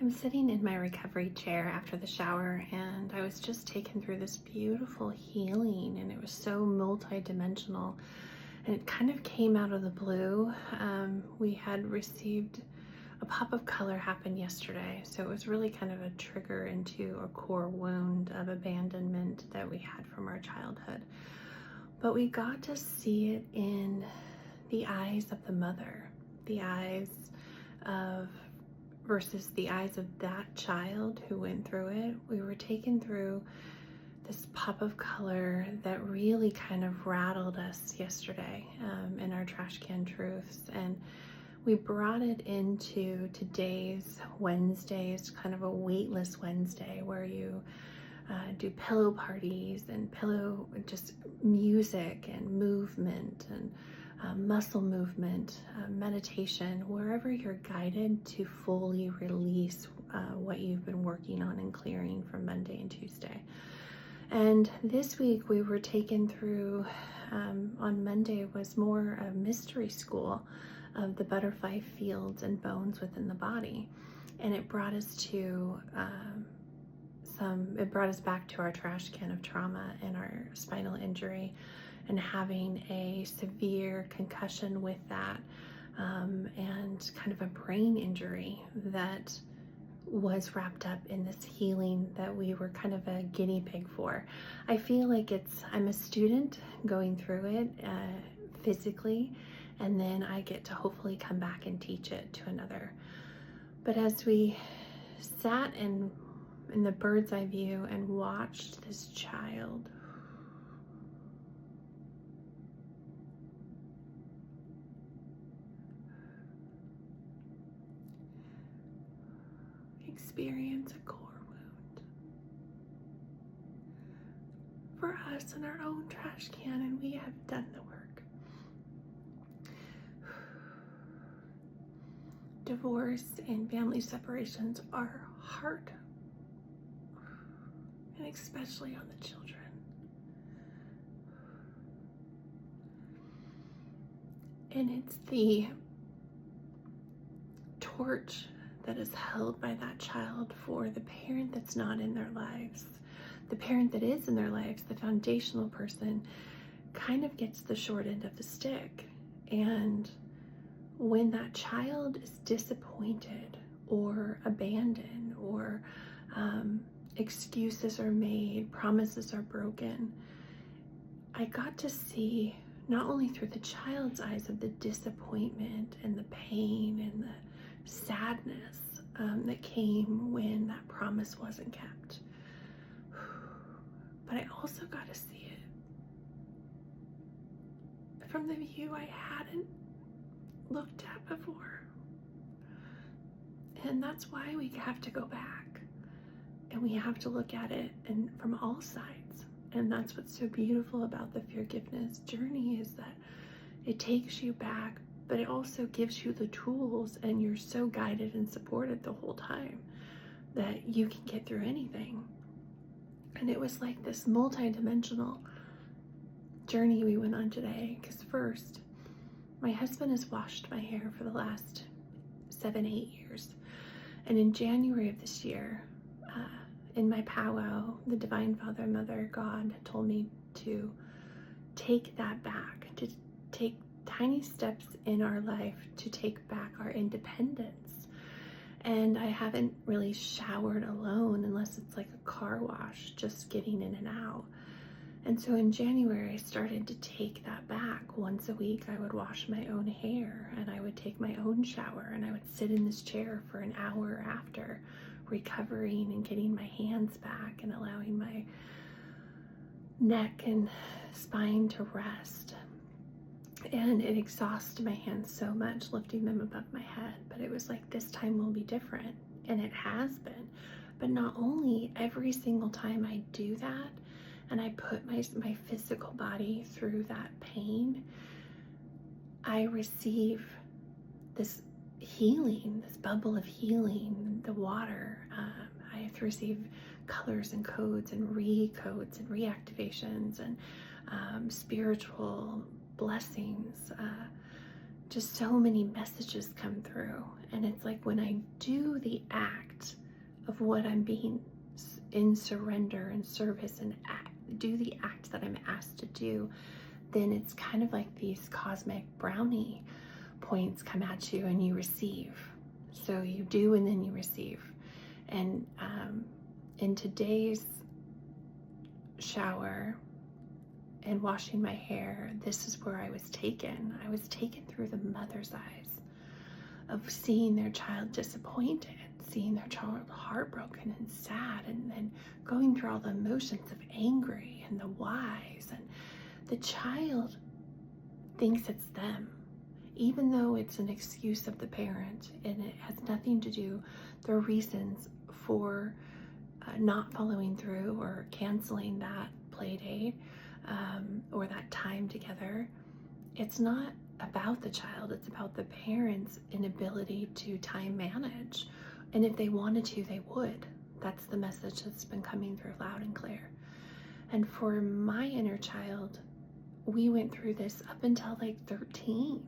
I'm sitting in my recovery chair after the shower, and I was just taken through this beautiful healing, and it was so multi-dimensional, and it kind of came out of the blue. We had received a pop of color happen yesterday, so it was really kind of a trigger into a core wound of abandonment that we had from our childhood. But we got to see it in the eyes of the mother, the eyes of versus the eyes of that child who went through it. We were taken through this pop of color that really kind of rattled us yesterday in our trash can truths, and we brought it into today's Wednesdays, kind of a weightless Wednesday where you do pillow parties and pillow just music and movement and muscle movement, meditation, wherever you're guided to fully release what you've been working on and clearing from Monday and Tuesday. And this week we were taken through, on Monday was more a mystery school of the butterfly fields and bones within the body. And it brought us to it brought us back to our trash can of trauma and our spinal injury and having a severe concussion with that, and kind of a brain injury that was wrapped up in this healing that we were kind of a guinea pig for. I feel like I'm a student going through it physically, and then I get to hopefully come back and teach it to another. But as we sat in the bird's eye view and watched this child experience a core wound for us in our own trash can, and we have done the work. Divorce and family separations are hard, and especially on the children. And it's the torch that is held by that child for the parent that's not in their lives. The parent that is in their lives, the foundational person, kind of gets the short end of the stick. And when that child is disappointed or abandoned or excuses are made, promises are broken, I got to see not only through the child's eyes of the disappointment and the pain and the sadness that came when that promise wasn't kept, but I also got to see it from the view I hadn't looked at before. And that's why we have to go back and we have to look at it and from all sides. And that's what's so beautiful about the forgiveness journey, is that it takes you back, but it also gives you the tools, and you're so guided and supported the whole time that you can get through anything. And it was like this multi-dimensional journey we went on today, because first, my husband has washed my hair for the last 7-8 years. And in January of this year, in my powwow, the Divine Father, Mother, God told me to take that back, to take tiny steps in our life to take back our independence. And I haven't really showered alone unless it's like a car wash, just getting in and out. And so in January, I started to take that back. Once a week, I would wash my own hair, and I would take my own shower, and I would sit in this chair for an hour after, recovering and getting my hands back and allowing my neck and spine to rest. And it exhausted my hands so much, lifting them above my head. But it was like, this time will be different. And it has been. But not only every single time I do that, and I put my physical body through that pain, I receive this healing, this bubble of healing, the water. I have to receive colors and codes and recodes and reactivations and spiritual blessings. Just so many messages come through. And it's like when I do the act of what I'm being in surrender and service and do the act that I'm asked to do, then it's kind of like these cosmic brownie points come at you and you receive. So you do and then you receive. And in today's shower and washing my hair, this is where I was taken. I was taken through the mother's eyes of seeing their child disappointed, seeing their child heartbroken and sad, and then going through all the emotions of angry and the whys. And the child thinks it's them, even though it's an excuse of the parent, and it has nothing to do, there are reasons for not following through or canceling that play date or that time together. It's not about the child, it's about the parent's inability to time manage. And if they wanted to, they would. That's the message that's been coming through loud and clear. And for my inner child, we went through this up until like 13.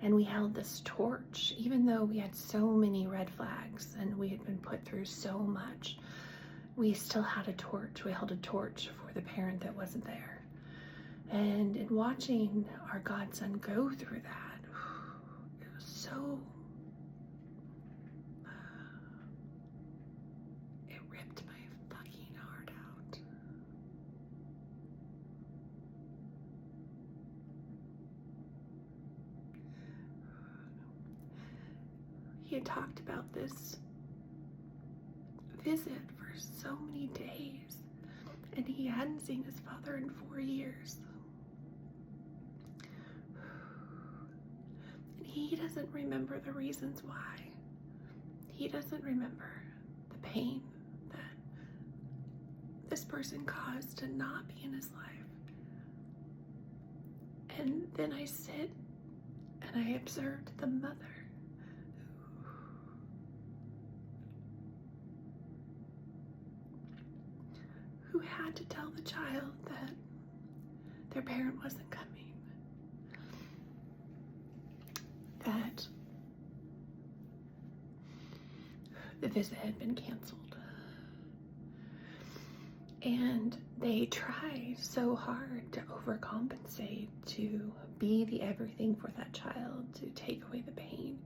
And we held this torch, even though we had so many red flags and we had been put through so much. We still had a torch. We held a torch for the parent that wasn't there. And in watching our godson go through that, it was so, it ripped my fucking heart out. He had talked about this visit for so many days, and he hadn't seen his father in 4 years. And he doesn't remember the reasons why. He doesn't remember the pain that this person caused to not be in his life. And then I sit and I observed the mother who had to tell the child that their parent wasn't coming, that the visit had been canceled. And they try so hard to overcompensate, to be the everything for that child, to take away the pain.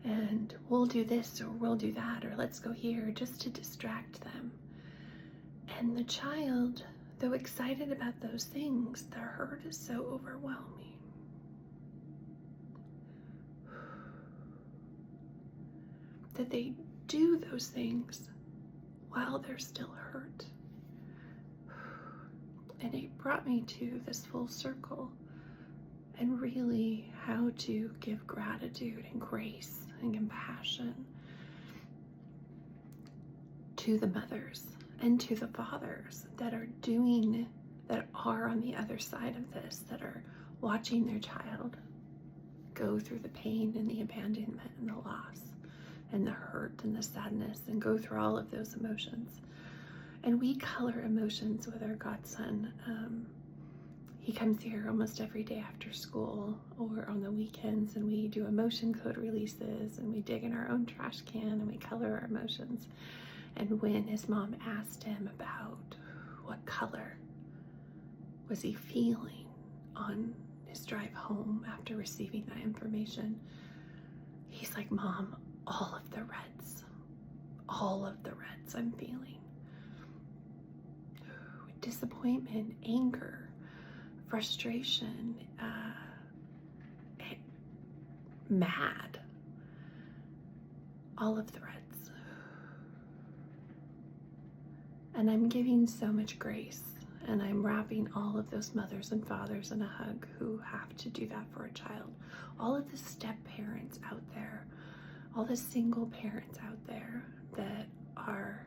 And we'll do this or we'll do that or let's go here, just to distract them. And the child, though excited about those things, the hurt is so overwhelming. That they do those things while they're still hurt. And it brought me to this full circle and really how to give gratitude and grace and compassion to the mothers and to the fathers that are on the other side of this, that are watching their child go through the pain and the abandonment and the loss and the hurt and the sadness and go through all of those emotions. And we color emotions with our godson. He comes here almost every day after school or on the weekends, and we do emotion code releases, and we dig in our own trash can and we color our emotions. And when his mom asked him about what color was he feeling on his drive home after receiving that information, he's like, "Mom, all of the reds I'm feeling." Disappointment, anger, frustration, mad, all of the reds. And I'm giving so much grace, and I'm wrapping all of those mothers and fathers in a hug who have to do that for a child. All of the step parents out there, all the single parents out there that are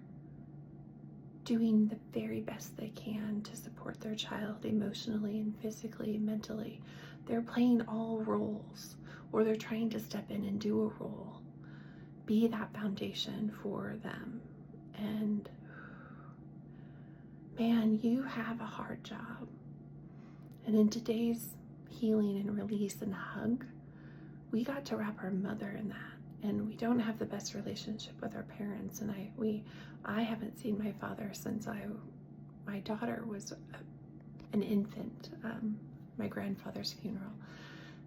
doing the very best they can to support their child emotionally and physically and mentally. They're playing all roles, or they're trying to step in and do a role, be that foundation for them. And man, you have a hard job. And in today's healing and release and hug, we got to wrap our mother in that and we don't have the best relationship with our parents. And I haven't seen my father since my daughter was an infant, my grandfather's funeral.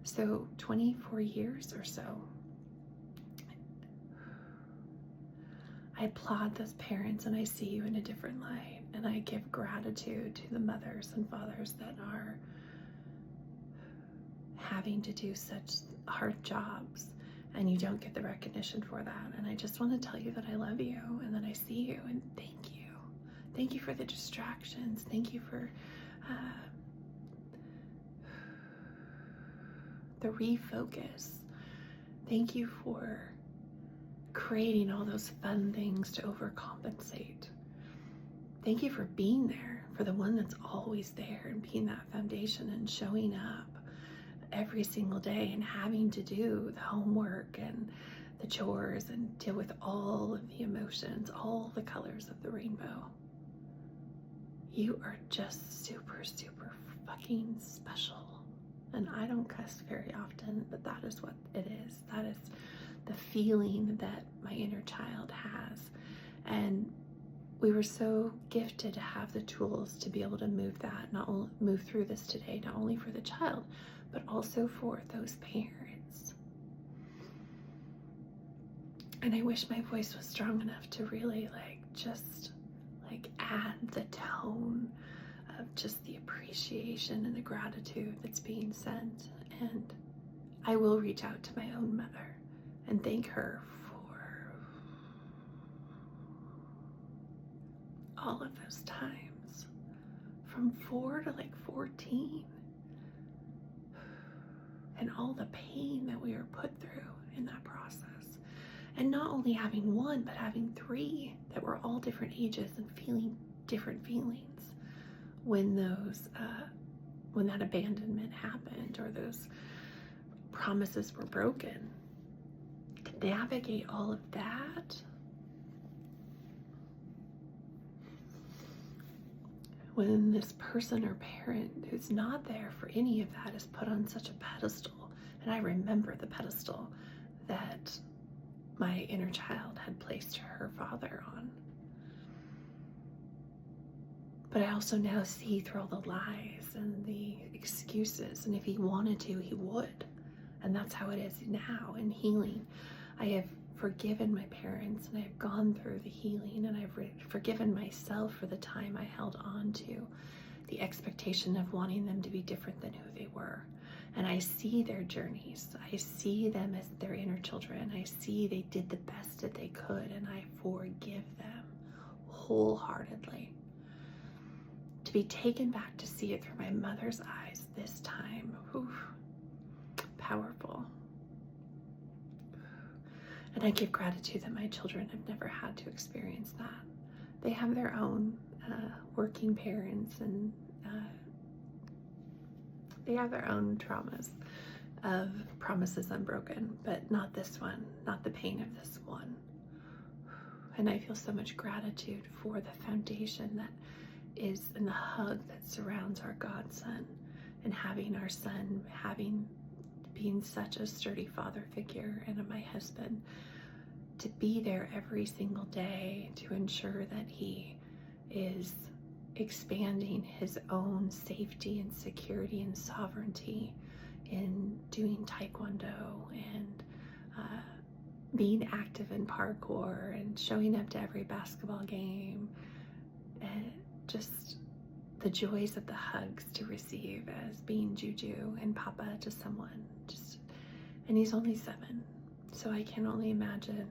So 24 years or so. I applaud those parents, and I see you in a different light, and I give gratitude to the mothers and fathers that are having to do such hard jobs, and you don't get the recognition for that. And I just want to tell you that I love you, and that I see you, and thank you. Thank you for the distractions. Thank you for the refocus. Thank you for creating all those fun things to overcompensate. Thank you for being there, for the one that's always there, and being that foundation and showing up every single day and having to do the homework and the chores and deal with all of the emotions, all the colors of the rainbow. You are just super, super fucking special. And I don't cuss very often, but that is what it is. That is the feeling that my inner child has. And we were so gifted to have the tools to be able to move that, not only move through this today, not only for the child, but also for those parents. And I wish my voice was strong enough to really just add the tone of just the appreciation and the gratitude that's being sent. And I will reach out to my own mother and thank her for all of those times from 4 to 14, and all the pain that we were put through in that process. And not only having one, but having 3 that were all different ages and feeling different feelings when when that abandonment happened, or those promises were broken. To navigate all of that, when this person or parent who's not there for any of that is put on such a pedestal. And I remember the pedestal that my inner child had placed her father on. But I also now see through all the lies and the excuses, and if he wanted to, he would. And that's how it is now in healing. I have forgiven my parents, and I've gone through the healing, and I've forgiven myself for the time I held on to the expectation of wanting them to be different than who they were. And I see their journeys. I see them as their inner children. I see they did the best that they could, and I forgive them wholeheartedly. To be taken back to see it through my mother's eyes this time, powerful. And I give gratitude that my children have never had to experience that. They have their own working parents, and they have their own traumas of promises unbroken, but not this one, not the pain of this one. And I feel so much gratitude for the foundation that is in the hug that surrounds our godson, and having our son being such a sturdy father figure, and my husband to be there every single day to ensure that he is expanding his own safety and security and sovereignty in doing taekwondo and being active in parkour and showing up to every basketball game, and just the joys of the hugs to receive as being Juju and Papa to someone. And he's only 7, so I can only imagine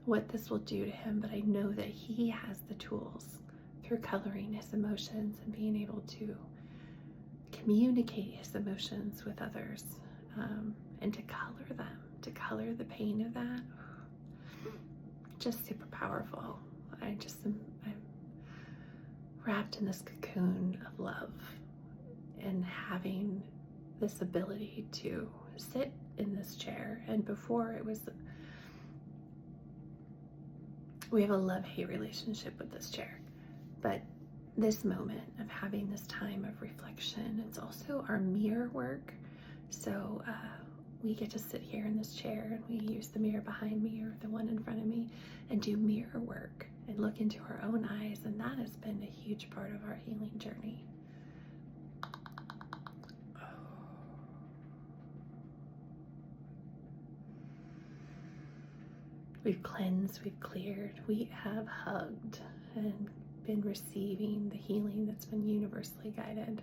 what this will do to him, but I know that he has the tools through coloring his emotions and being able to communicate his emotions with others, and to color the pain of that. Just super powerful. I'm wrapped in this cocoon of love, and having this ability to sit in this chair. And before, we have a love-hate relationship with this chair, but this moment of having this time of reflection, it's also our mirror work. So we get to sit here in this chair and we use the mirror behind me or the one in front of me and do mirror work and look into our own eyes, and that has been a huge part of our healing journey. We've cleansed, we've cleared, we have hugged and been receiving the healing that's been universally guided.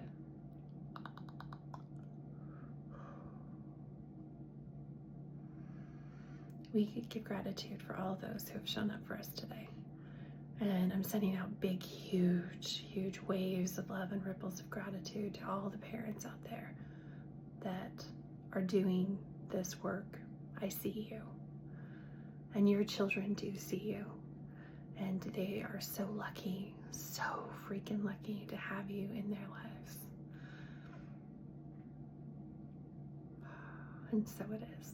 We give gratitude for all those who have shown up for us today. And I'm sending out big, huge, huge waves of love and ripples of gratitude to all the parents out there that are doing this work. I see you. And your children do see you. And they are so lucky, so freaking lucky to have you in their lives. And so it is.